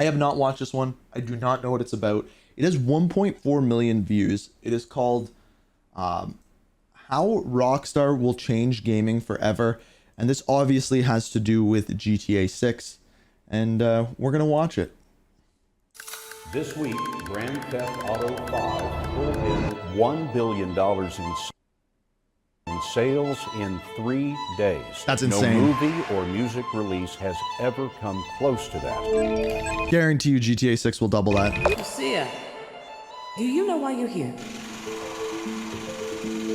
I have not watched this one. I do not know what it's about. It has 1.4 million views. It is called How Rockstar Will Change Gaming Forever. And this obviously has to do with GTA 6. And we're going to watch it. This week, Grand Theft Auto 5 pulled in $1 billion in sales in 3 days. That's insane. No movie or music release has ever come close to that. Guarantee you GTA 6 will double that. Lucia, do you know why you're here?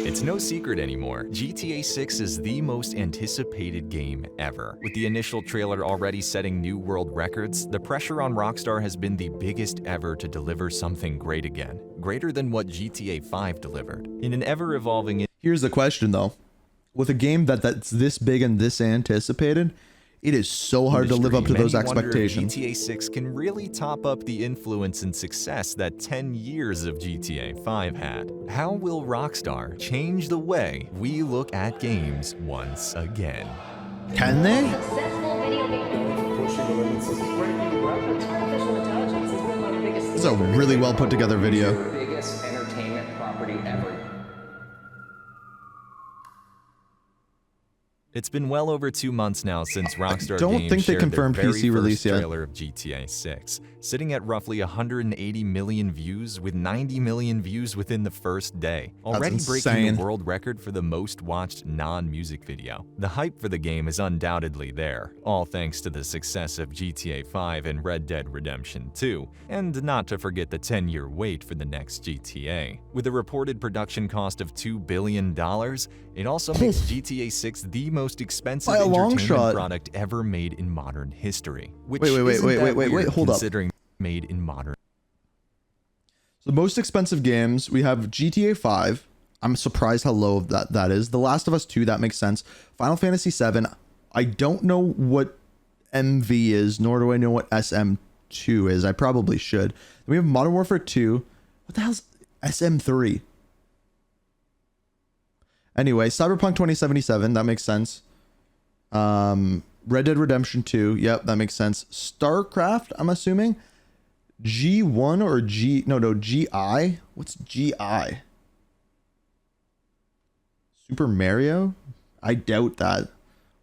It's no secret anymore. GTA 6 is the most anticipated game ever. With the initial trailer already setting new world records, the pressure on Rockstar has been the biggest ever to deliver something great again. Greater than what GTA 5 delivered. In an ever-evolving... Here's the question though. With a game that's this big and this anticipated, it is so hard to live up to those expectations. GTA 6 can really top up the influence and success that 10 years of GTA 5 had. How will Rockstar change the way we look at games once again? Can they? This is a really well put together video. Biggest entertainment property ever. It's been well over 2 months now since Rockstar I don't Games think they shared confirmed their very PC release first yet. trailer of GTA 6, sitting at roughly 180 million views with 90 million views within the first day, already breaking insane. the world record for the most watched non-music video. The hype for the game is undoubtedly there, all thanks to the success of GTA 5 and Red Dead Redemption 2, and not to forget the 10-year wait for the next GTA. With a reported production cost of $2 billion, it also makes GTA 6 the most expensive By a long entertainment shot. product ever made in modern history. Which Wait, isn't that wait, weird hold up. considering made in modern. So the most expensive games, we have GTA 5. I'm surprised how low that is. The Last of Us 2, that makes sense. Final Fantasy 7. I don't know what MV is, nor do I know what SM2 is. I probably should. Then we have Modern Warfare 2. What the hell's SM3? Anyway, Cyberpunk 2077, that makes sense. Red Dead Redemption 2, yep, that makes sense. StarCraft, I'm assuming. G1 or GI? What's GI? Super Mario? I doubt that.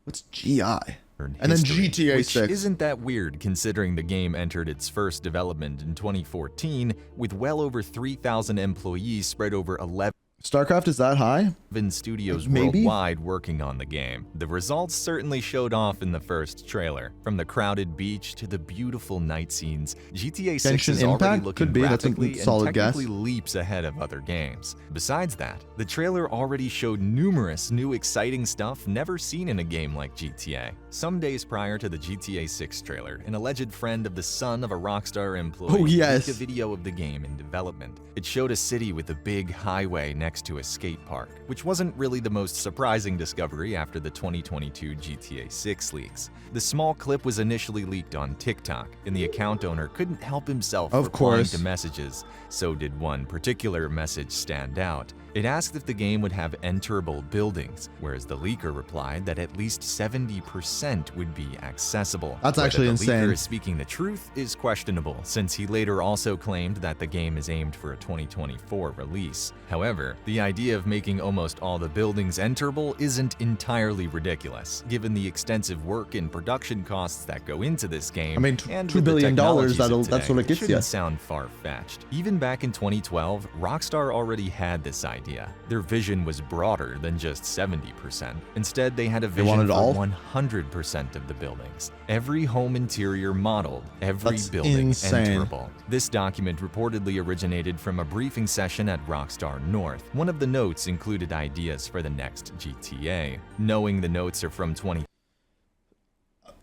What's GI? And then GTA which 6. Isn't that weird considering the game entered its first development in 2014 with well over 3,000 employees spread over 11 StarCraft is that high? studios Maybe? worldwide working on the game. The results certainly showed off in the first trailer. From the crowded beach to the beautiful night scenes, GTA 6 Genshin is already Impact? looking Could be, that's a graphically solid and guess. technically leaps ahead of other games. Besides that, the trailer already showed numerous new exciting stuff never seen in a game like GTA. Some days prior to the GTA 6 trailer, an alleged friend of the son of a Rockstar employee leaked a video of the game in development. It showed a city with a big highway next to a skate park, which wasn't really the most surprising discovery after the 2022 GTA 6 leaks. The small clip was initially leaked on TikTok, and the account owner couldn't help himself replying to messages. So did one particular message stand out. It asked if the game would have enterable buildings, whereas the leaker replied that at least 70% would be accessible. That's actually Whether the insane. leaker is speaking the truth is questionable, since he later also claimed that the game is aimed for a 2024 release. However, the idea of making almost all the buildings enterable isn't entirely ridiculous, given the extensive work and production costs that go into this game. I mean, and $2 with the billion, technologies of that's what it today, gets you. shouldn't sound far-fetched. Even back in 2012, Rockstar already had this idea. Their vision was broader than just 70%. Instead, they had a vision wanted for all? 100% of the buildings. Every home interior modeled, every That's building insane. enterable. This document reportedly originated from a briefing session at Rockstar North. One of the notes included ideas for the next GTA. Knowing the notes are from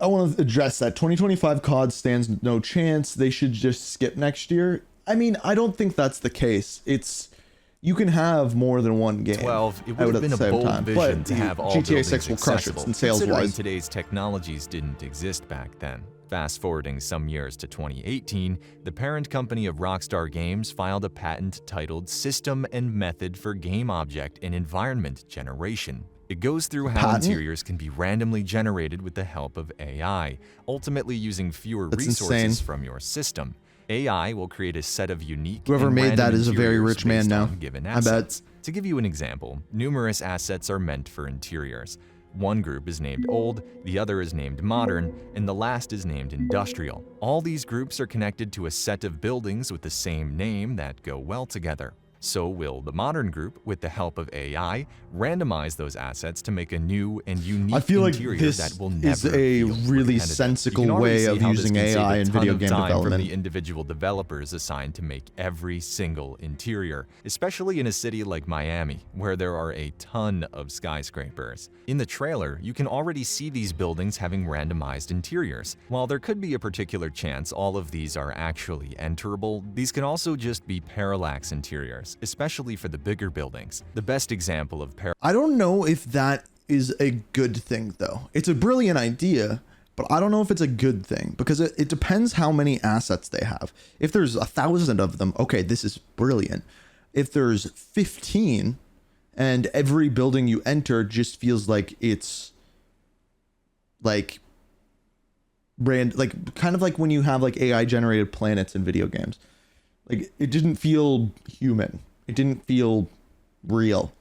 I want to address that. 2025 COD stands no chance. They should just skip next year. I mean, I don't think that's the case. You can have more than one game. 12, it out would at have been the a same bold time. vision But to have all GTA buildings 6 will crush it accessible, in sales considering wise. today's technologies didn't exist back then. Fast forwarding some years to 2018, the parent company of Rockstar Games filed a patent titled System and Method for Game Object and Environment Generation. It goes through how Patent? interiors can be randomly generated with the help of AI, ultimately using fewer That's resources insane. from your system. AI will create a set of unique Whoever and made random that is a very interiors rich man based now. on given I bet. assets. To give you an example, numerous assets are meant for interiors. One group is named Old, the other is named Modern, and the last is named Industrial. All these groups are connected to a set of buildings with the same name that go well together. So will the Modern group, with the help of AI, randomize those assets to make a new and unique I feel like interior this that will is never a feel really repetitive. sensical You can already way see of how this using can save AI a in ton video of game time development. from the individual developers assigned to make every single interior, especially in a city like Miami, where there are a ton of skyscrapers. In the trailer, you can already see these buildings having randomized interiors. While there could be a particular chance all of these are actually enterable, these can also just be parallax interiors, especially for the bigger buildings. The best example of I don't know if that is a good thing, though. It's a brilliant idea, but I don't know if it's a good thing because it depends how many assets they have. If there's 1,000 of them, okay, this is brilliant. If there's 15 and every building you enter just feels like it's like kind of like when you have like AI generated planets in video games. Like it didn't feel human. It didn't feel real.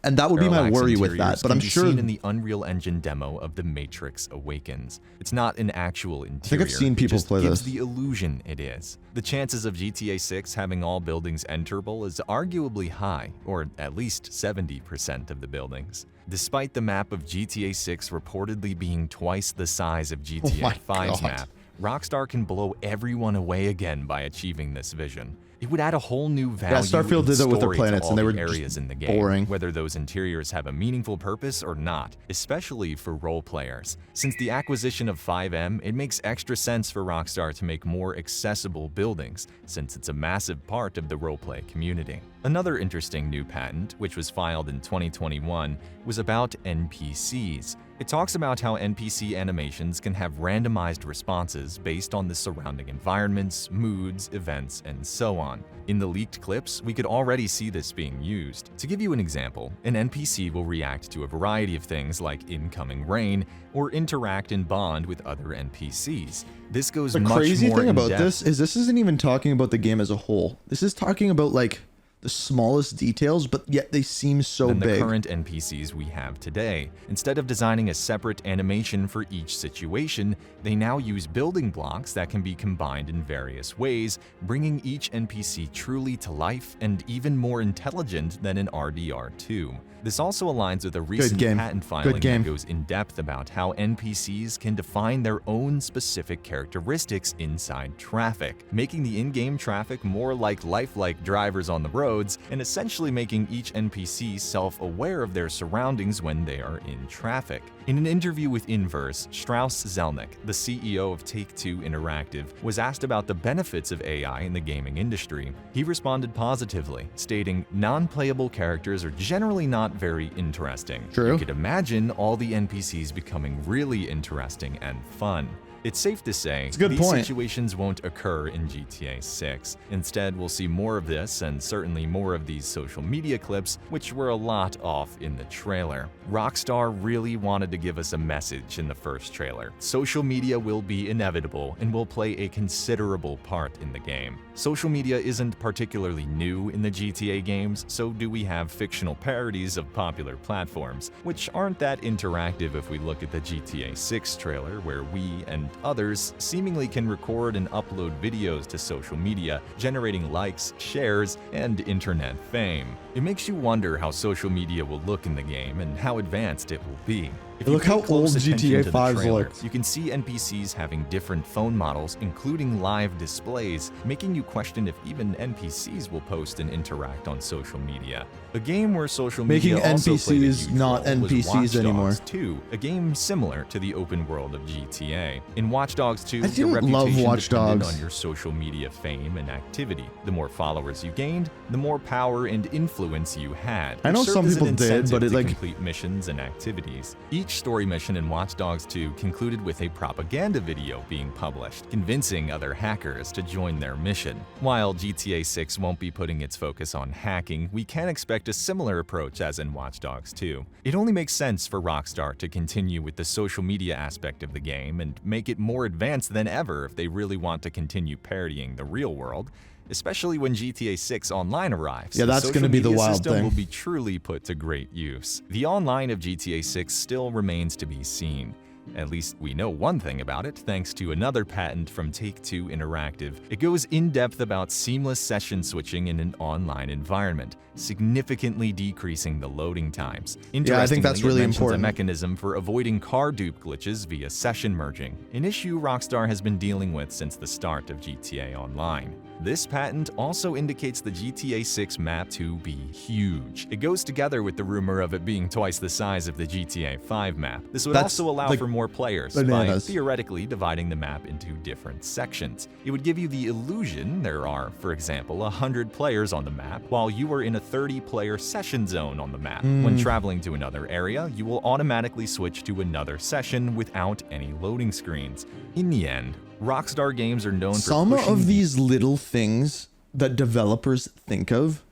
And that would be my parallax worry with interiors that. But can I'm be sure seen in the Unreal Engine demo of The Matrix Awakens. It's not an actual interior. I've seen it people just play gives this. the illusion it is. The chances of GTA 6 having all buildings enterable is arguably high, or at least 70% of the buildings. Despite the map of GTA 6 reportedly being twice the size of GTA my 5's God. map, Rockstar can blow everyone away again by achieving this vision. It would add a whole new value Starfield and did that with their story planets, to all and they the were just areas in the game, boring. whether those interiors have a meaningful purpose or not, especially for role players. Since the acquisition of 5M, it makes extra sense for Rockstar to make more accessible buildings, since it's a massive part of the roleplay community. Another interesting new patent, which was filed in 2021, was about NPCs. It talks about how NPC animations can have randomized responses based on the surrounding environments, moods, events, and so on. In the leaked clips, we could already see this being used. To give you an example, an NPC will react to a variety of things like incoming rain, or interact and bond with other NPCs. This goes The much crazy more thing about in-depth. this isn't even talking about the game as a whole. This is talking about like the smallest details, but yet they seem so than the big. current NPCs we have today. Instead of designing a separate animation for each situation, they now use building blocks that can be combined in various ways, bringing each NPC truly to life and even more intelligent than in RDR2. This also aligns with a recent game. patent Good filing game. that goes in depth about how NPCs can define their own specific characteristics inside traffic, making the in-game traffic more like lifelike drivers on the roads, and essentially making each NPC self-aware of their surroundings when they are in traffic. In an interview with Inverse, Strauss Zelnick, the CEO of Take-Two Interactive, was asked about the benefits of AI in the gaming industry. He responded positively, stating, "Non-playable characters are generally not very interesting. True. You could imagine all the NPCs becoming really interesting and fun." It's safe to say a good these point. situations won't occur in GTA 6. Instead, we'll see more of this and certainly more of these social media clips, which were a lot off in the trailer. Rockstar really wanted to give us a message in the first trailer. Social media will be inevitable and will play a considerable part in the game. Social media isn't particularly new in the GTA games, so do we have fictional parodies of popular platforms, which aren't that interactive if we look at the GTA 6 trailer, where we and others seemingly can record and upload videos to social media, generating likes, shares, and internet fame. It makes you wonder how social media will look in the game and how advanced it will be. If you Look pay how close old attention GTA to the 5 trailer, looks. you can see NPCs having different phone models, including live displays, making you question if even NPCs will post and interact on social media. A game where social Making media also played a NPCs huge not role was NPCs Watch Dogs anymore. 2, a game similar to the open world of GTA. In Watch Dogs 2, I your didn't reputation love Watch depended Dogs. on your social media fame and activity. The more followers you gained, the more power and influence you had. I know which served some as an people did, incentive but it, to like- complete missions and activities. Each Each story mission in Watch Dogs 2 concluded with a propaganda video being published, convincing other hackers to join their mission. While GTA 6 won't be putting its focus on hacking, we can expect a similar approach as in Watch Dogs 2. It only makes sense for Rockstar to continue with the social media aspect of the game and make it more advanced than ever if they really want to continue parodying the real world, especially when GTA 6 Online arrives. Yeah, that's going to be the wild system thing. Will be truly put to great use. The online of GTA 6 still remains to be seen. At least we know one thing about it, thanks to another patent from Take-Two Interactive. It goes in-depth about seamless session switching in an online environment, significantly decreasing the loading times. Yeah, I think that's really it mentions important. a mechanism for avoiding car dupe glitches via session merging, an issue Rockstar has been dealing with since the start of GTA Online. This patent also indicates the GTA 6 map to be huge. It goes together with the rumor of it being twice the size of the GTA 5 map. This would That's also allow like for more players bananas. by theoretically dividing the map into different sections. It would give you the illusion there are, for example, 100 players on the map, while you are in a 30-player session zone on the map. When traveling to another area, you will automatically switch to another session without any loading screens. In the end, Rockstar games are known Some for pushing of these little things that developers think of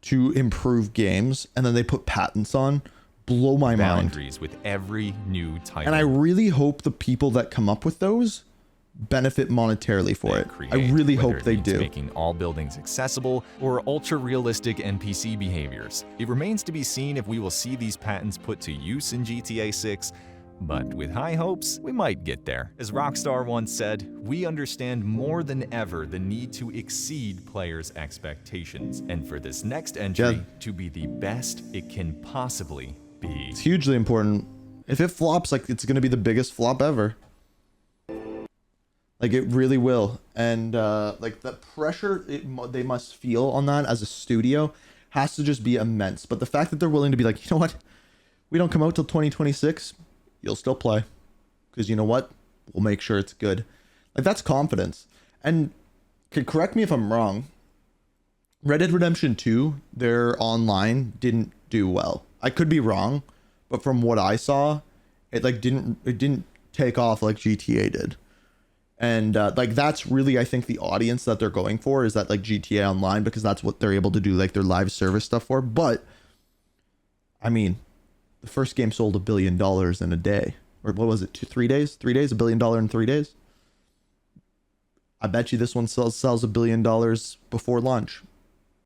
to improve games and then they put patents on blow my mind. boundaries with every new title. And I really hope the people that come up with those benefit monetarily for they it. create, I really whether hope it they means do. Making all buildings accessible or ultra-realistic NPC behaviors. It remains to be seen if we will see these patents put to use in GTA 6, but with high hopes, we might get there. As Rockstar once said, we understand more than ever the need to exceed players' expectations, and for this next entry Yeah. to be the best it can possibly be. It's hugely important. If it flops, like, it's going to be the biggest flop ever. Like, it really will. And like the pressure they must feel on that as a studio has to just be immense. But the fact that they're willing to be like, you know what, we don't come out till 2026, you'll still play, because you know what, we'll make sure it's good. Like, that's confidence. And correct me if I'm wrong, Red Dead Redemption 2, their online didn't do well. I could be wrong, but from what I saw, it didn't take off like GTA did. And like, that's really, I think, the audience that they're going for, is that like GTA Online, because that's what they're able to do like their live service stuff for. But I mean, the first game sold $1 billion in a day, or what was it, 3 days? 3 days, $1 billion in 3 days. I bet you this one sells $1 billion before launch.